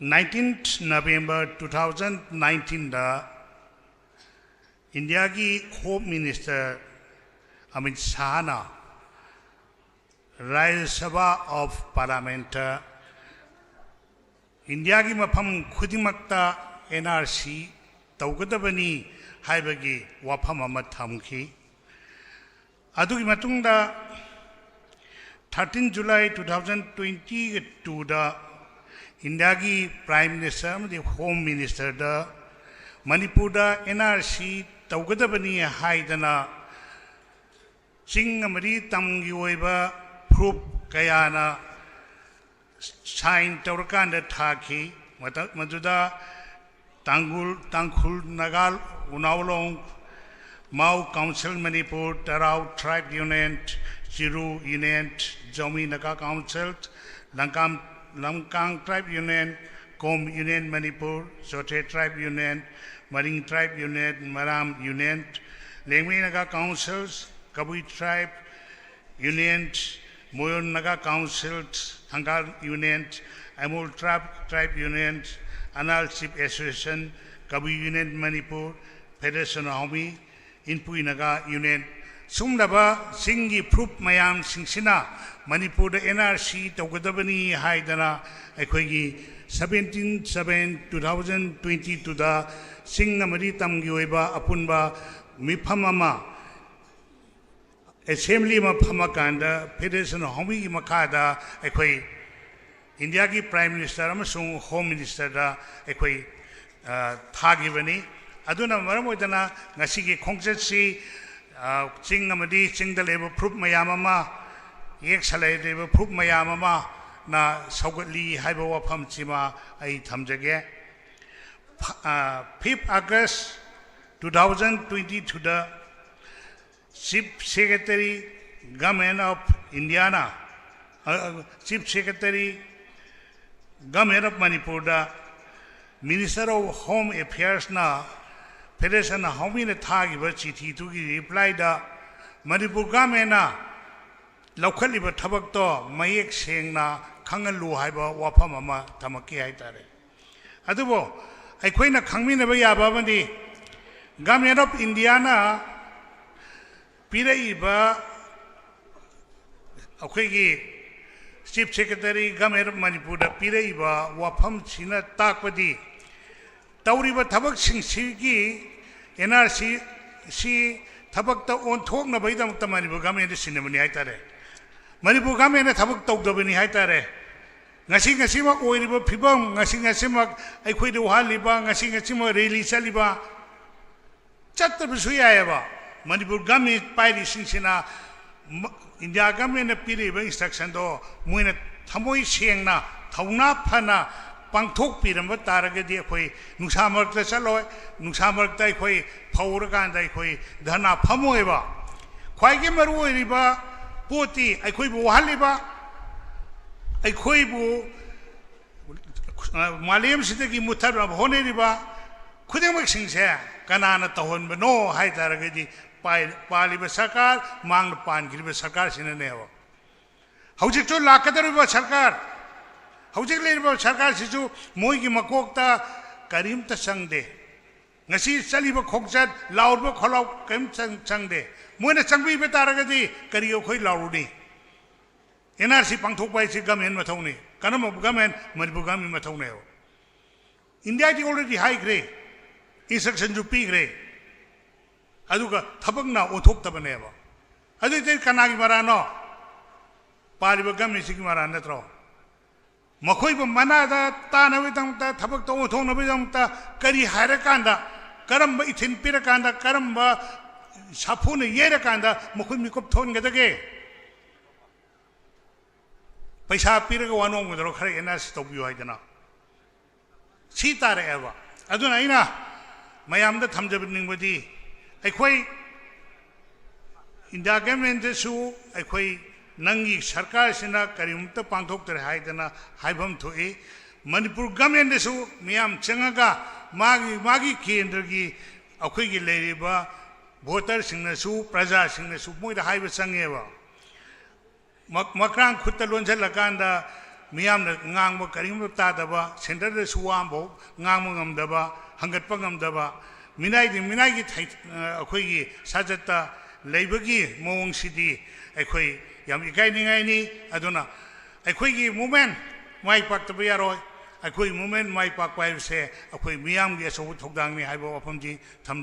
19th November 2019 India की Home Minister Amit Shah na Rajya Sabha of Parliament India की मफम खुदिमक्ता NRC तौगदबनी हाइबगी वाफम अमत थमखी अदुगी मतुंगदा 13 July 2022 दा India की Prime Minister अमदी Home Minister दा मणिपुर दा NRC तौगदबनी हाइदना चिंग अमदी तमगी ओइबा प्रूफ कयाना साइन तौरकांदा थाखी मदुदा Tangkhul Nagal Unaulong Mau Council Manipur Tarau Tribe Union Chiru Union Jomi Naga Council Lamkang Tribe Union Kom Union Manipur Sote Tribe Union Maring Tribe Union Maram Union Lengmi Naga Councils Kabui Tribe Union Moyon Naga Council Hangal Union Amul Tribe Union Anal Chief Association, Kabu Union Manipur, Federation Homi, Inpui Naga Union, Sumdaba, Singi Proof Mayam Singsina, Manipur NRC, Togodabani Haidana, Equigi, 17/7/2022 da, Singamari Tamgueba, Apunba, Mipamama, Assembly Mapamakanda, Federation Homi Makada, Equi. India की Prime Minister अमसुंग Home Minister दा एकोई थागिबनी अदुना मरम ओइदना ngasi की खोंगचत सी चिंग अमदी चिंग दलेब proof मयाम अमा एक सलाय देब proof मयाम अमा ना सौगतली हाइबा वाफम चिमा आई थमजगे 5 August 2022 दा Chief Secretary Government of Indiana Chief Secretary Government of Manipur da Minister of Home Affairs na Federation Homi na thagi ba chithi tu ki reply da Manipur government na laukhali ba thabak to mayek seng na khangal lu hai ba wafam ama thamaki hai tare adubo aikhoi na khangmi na ba ya ba bandi Government of India na pirai ba akhoi ki Chief Secretary Government of Manipur da Piraiba Wafam China Takpadi Tauriba Tabak Sing Sigi NRC Si Tabak ta on Tok na Baidam Manipur Government Cinnamoni Haitare Manipur Government Tabak Tok Dobini Haitare Nasing Asima Oiriba Pibam Nasing Asima Equidu Haliba Nasing Asima Reli Saliba Chata Suyaeva Manipur Government Piri Singsina India government piriba instruction do muina thamoi sengna thauna phana pangthok piramba taragadi khoi nungsa markta chaloi nungsa markta khoi phaur kan dai khoi dhana phamoiba khoi ge maru riba poti ai khoi bu haliba ai khoi bu malayam sidagi muthar hone riba khudeng singse kanana tahon bano hai taragadi पाली सरकार मांग पानगिरी सरकार सिने हौजिक लाकदरब सरकार हौजिक सरकार सिजु मोई की मकोकता करीमता चंगदे ngasi चलीब खोकचत लाउब खोलाउ कम चंगदे मोइना चंगबी तारगदी करियो खोई लाउरुनी NRC पांथोक बाइसि गवर्नमेंट मथौनी कनम गवर्नमेंट मणिपुर गवर्नमेंट मथौने हो इंडिया की ऑलरेडी हाई ग्रे इंस्ट्रक्शन जो पी ग्रे अदुगा थबकना ओथोक्तबनेबा अदुते कनागी मरानो पारिबा गमिसि की मरा नत्रो मखोइबो मनादा तानबेदंता थबकतो ओथोनबेदंता करी हायरकांदा करम इथिन पिरकांदा करम साफुन येरकांदा मखोइ मिकोप थोनगदगे पैसा पिरगा वानोंगदरो खरे एनआरसी तोबियो हाइदना सी तारेबा अदुना आइना मयामदा थमजबनिंगबदी अखोई इंडिया गवर्नमेंट सु अखोई नंगी सरकार सिना करीमता पांथोक्तरे हाइदना हाइबम थोए मणिपुर गवर्नमेंट सु मियाम चंगगा मागी केंद्र की अखोई की लेरिबा वोटर सिंगनसु प्रजा सिंगनसु मोइदा हाइबा चंगेबा मक्रांग खुत्ता लोंझलकांदा ꯃꯤꯌꯥꯝꯅ ꯉꯥꯡꯕ ꯀꯔꯤꯒꯨꯝꯕ ꯇꯥꯗꯕ ꯁꯦꯟꯇꯔꯗꯁꯨ ꯋꯥ ꯑꯃꯐꯥꯎ ꯉꯥꯡꯕ ꯉꯝꯗꯕ ꯍꯪꯒꯠꯄ ꯉꯝꯗꯕ ꯃꯤꯅꯥꯏꯒꯤ ꯑꯩꯈꯣꯏꯒꯤ ꯁꯥꯖꯠꯇ ꯂꯩꯕꯒꯤ ꯃꯑꯣꯡꯁꯤꯗꯤ ꯑꯩꯈꯣꯏ ꯌꯥꯝ ꯏꯀꯥꯏꯅꯤꯡꯉꯥꯏꯅꯤ ꯑꯗꯨꯅ ꯑꯩꯈꯣꯏꯒꯤ ꯃꯨꯞꯃꯦꯟ ꯃꯥꯏ ꯄꯥꯛꯇꯕ ꯌꯥꯔꯣꯏ ꯑꯩꯈꯣꯏ ꯃꯨꯞꯃꯦꯟ ꯃꯥꯏ ꯄꯥꯛꯄ ꯍꯥꯏꯕꯁꯦ ꯑꯩꯈꯣꯏ ꯃꯤꯌꯥꯝꯒꯤ ꯑꯆꯧꯕ ꯊꯧꯗꯥꯡꯅꯤ ꯍꯥꯏꯕ ꯋꯥꯐꯝꯁꯤ ꯊꯝꯖꯩ